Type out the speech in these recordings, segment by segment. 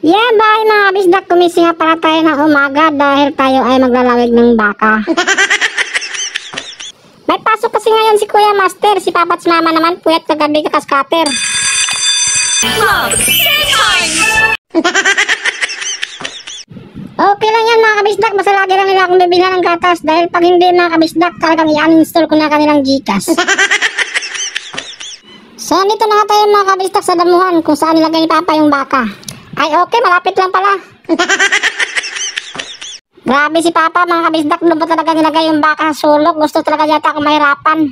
Yeah, bye mga kabisdak, kumising nga para tayo ng umaga dahil tayo ay maglalawig ng baka. May pasok kasi ngayon si Kuya Master, si Papa's mama naman puyat kagabi kakaskater. Okay lang yan mga kabisdak, basta lagi lang nila akong bibilhan ng gatas dahil pag hindi mga kabisdak, talagang i-uninstall ko na kanilang Gcash. So nito na nga tayo mga kabisdak sa damuhan kung saan nilagay ni Papa yung baka. Ay okay, malapit lang pala. Grabe si Papa mga kabisdak, doon pa talaga nilagay yung baka sa sulok. Gusto talaga yata akong mahirapan.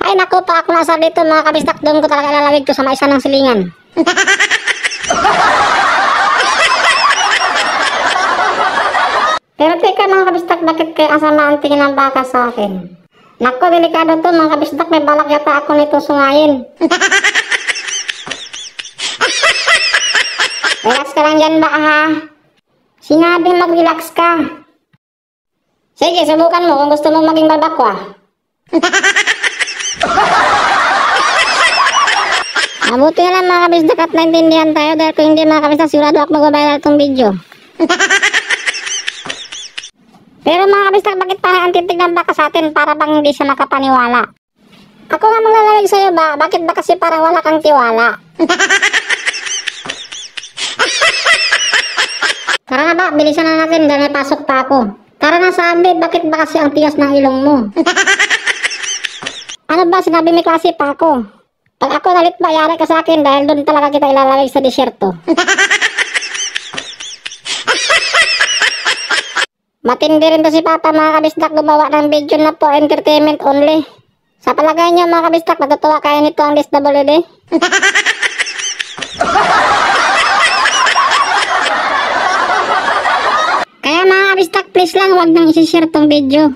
Ay naku, pa ako nasa dito mga kabisdak, doon ko talaga lalawig to sa maisa ng silingan. Pero teka mga kabisdak, bakit kaya asama ang tingin ng baka sa akin? Naku, delikado to mga kabisdak, may balak yata ako nito sungayin. Relax ka lang dyan ba ha? Sinabing mag-relax ka. Sige, subukan mo kung gusto mo maging barbakwa. Mabuti na lang mga kabisdak at naintindihan tayo dahil kung hindi mga kabisdak sigurado ako mag-viral itong video. Pero mga kabisdak, bakit parang ang titig ng baka sa atin para bang hindi siya makapaniwala? Ako nga maglalawig sa'yo ba? Bakit ba kasi parang wala kang tiwala? Tara na ba, bilisan na natin dahil may pasok pa ako. Tara na sabi, bakit ba kasi ang tigas ng ilong mo? Ano ba, sinabi may klase pa ako. Pag ako nalit ba, yari ka sa akin dahil doon talaga kita ilalawig sa disyerto. Matindi rin to si Papa mga kabisdak, gumawa ng video na po entertainment only. Sa palagay niyo mga kabisdak, matutuwa kayo nito ang DSWD. Kaya mga kabisdak, please lang huwag nang isi-share tong video.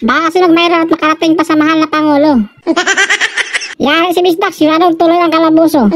Baka kasi nag-viral at makarating pa sa mahal na Pangulo. Yari si Bisdak, siradong tuloy ang kalabuso.